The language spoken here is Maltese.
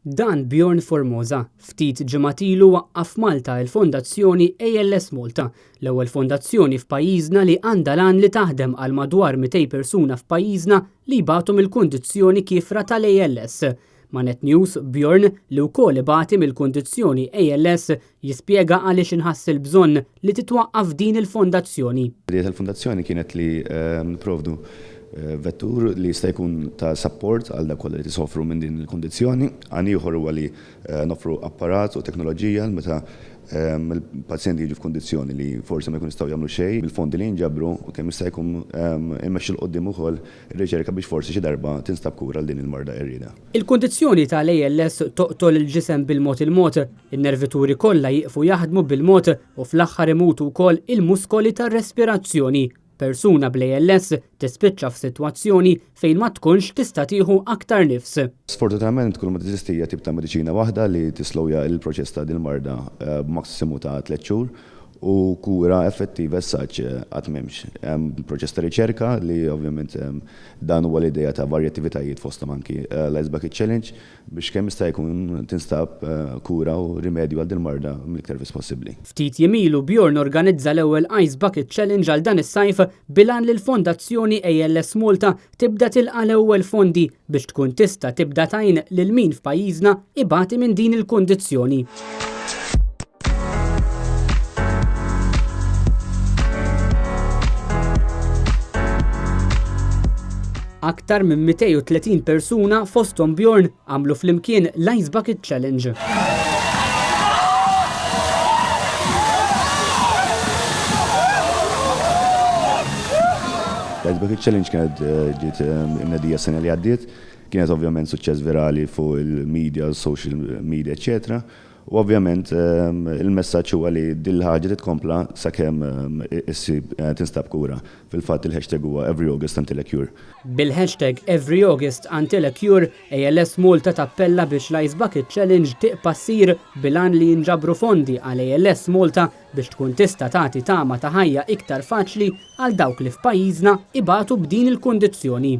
Dan Bjorn Formosa, ftit ġimgħat-ilu waqqaf Malta l-Fondazzjoni ALS Malta, l-ewwel fondazzjoni f'pajjiżna li għandha lan li taħdem għal madwar 200 persuna f'pajjiżna li jbagħtu mill-kundizzjoni kifra tal-ALS. Ma' Net News, Bjorn li wkoll ibati mill-kundizzjoni ALS jispjega għaliex inħass il-bżonn li titwaqqaf din il-fondazzjoni. L-idea tal-fondazzjoni kienet li nipprovdu vettur li jista' jkun ta' support għal dak kollha li tisofru minn din il-kondizzjoni. Għan ieħor huwa li noffru apparat u teknoloġija meta il-pazjenti jiġu f'kondizzjoni li forsi ma jkun jistgħu jagħmlu xejn bil-fondi li jinġabru u kemm jista' jkun immexxu l qudiem ukoll ir-riċerka biex forsi xi darba tinstab kura għal din il-marda qerrieda. Il-kundizzjoni tal-ALS toqtol il-ġisem bil-mod il-mod, in-nervituri kollha jieqfu jaħdmu bil-mod u fl-aħħar imutu wkoll il-muskoli tar-respirazzjoni. Persuna bl-ALS tispiċċa f'sitwazzjoni fejn ma tkunx tista' tieħu aktar nifs. Sfortunatament kull ma teżistija tip ta' mediċina waħda li tislowja il-proċess ta' din il-marda b'massimu ta' 3 xhur u kura effettiva s-saċ għat memx. Proċess ta' riċerka li ovvjament dan huwa l-ideja ta' varjattivitajiet fostom anki l-Ice Bucket Challenge biex kemm jista' jkun tinstab kura u rimedju għal din marda mill-iktar fis possibbli. Ftit jemilu Bjorn organizza l-ewwel Ice Bucket Challenge għal dan is-sajf bilan li l-Fondazzjoni ALS Malta tibda tilqa' l-ewwel fondi biex tkun tista' tibda tgħin lil min f'pajjiżna ibati minn din il-kundizzjoni. Aktar minn 230 persuna fosthom Bjorn għamlu flimkien l-Ice Bucket Challenge. L-Ice Bucket Challenge kienet ġiet imnedija s-sena li għaddiet, kienet ovvjament suċċess virali fuq il-media, social media, eccetera. U ovvjament il-messaġġ huwa li din ħaġa titkompla sakemm tinstab kura. Fil-fatt il-hashtag huwa Every August Until a Cure. Bil-hashtag Every August Until a Cure, ALS Malta tappella biex l-Ice Bucket Challenge tiqpa' ssir bilan li jinġabru fondi għal ALS Malta biex tkun tista' tagħti tama ta' ħajja iktar faċli għal dawk li f'pajjiżna ibatu b'din il-kundizzjoni.